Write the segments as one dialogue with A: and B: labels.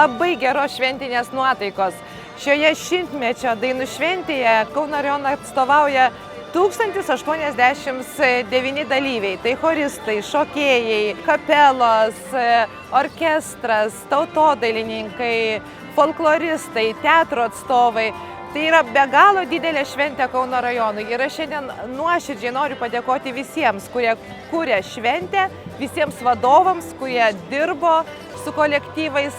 A: labai geros šventinės nuotaikos. Šioje šimtmečio dainų šventėje Kauno rajoną atstovauja 1089 dalyviai. Tai choristai, šokėjai, kapelos, orkestras, tautodailininkai, folkloristai, teatro atstovai. Tai yra be galo didelė šventė Kauno rajonui. Ir aš šiandien nuoširdžiai noriu padėkoti visiems, kurie kūrė šventę, visiems vadovams, kurie dirbo su kolektyvais.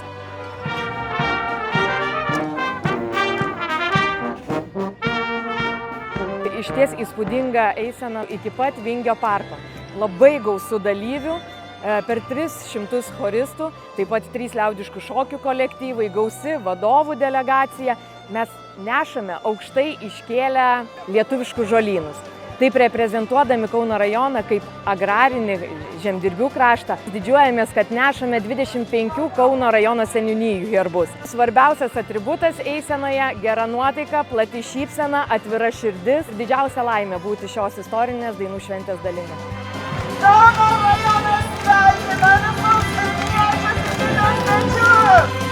A: Išties įspūdinga eisena iki pat Vingio parko. Labai gausu dalyvių, per 300 choristų, taip pat 3 liaudiškų šokių kolektyvai, gausi vadovų delegacija. Mes nešame aukštai iškėlę lietuviškus žolynus. Taip reprezentuodami Kauno rajoną kaip agrarinį žemdirbių kraštą, didžiuojamės, kad nešame 25 Kauno rajono seniūnijų herbus. Svarbiausias atributas eisenoje - gera nuotaika, plati šypsena, atvira širdis. Didžiausia laimė būti šios istorinės dainų šventės dalimi.
B: Kauno rajonas sveikina visus seniūnijos svečius!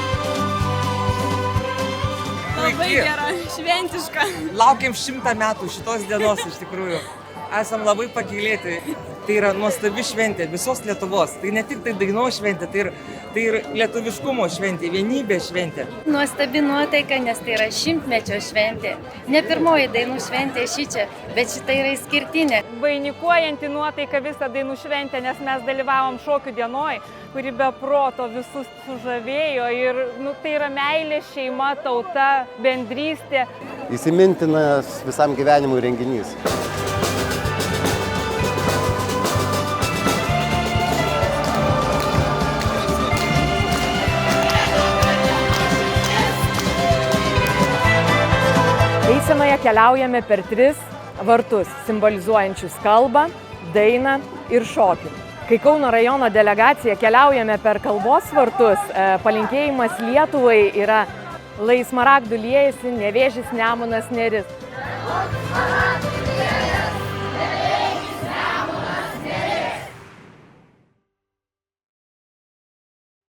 C: Labai gera, šventiška.
D: Laukiam 100 metų šitos dienos iš tikrųjų. Esam labai pakylėti. Tai yra nuostabi šventė visos Lietuvos. Tai ne tik tai dainų šventė, tai ir lietuviškumo šventė, vienybės šventė.
C: Nuostabi nuotaika, nes tai yra šimtmečio šventė. Ne pirmoji dainų šventė šičia, bet šita yra išskirtinė.
E: Vainikuojanti nuotaika visą dainų šventę, nes mes dalyvavom šokių dienoj, kuri be proto visus sužavėjo ir tai yra meilė, šeima, tauta, bendrystė.
F: Įsimintinas visam gyvenimui renginys.
A: Eisenoje keliaujame per 3 vartus, simbolizuojančius kalbą, dainą ir šokį. Kai Kauno rajono delegacija keliaujame per kalbos vartus, palinkėjimas Lietuvai yra lai smaragdų liejasi, nevėžis, Nemunas, Neris.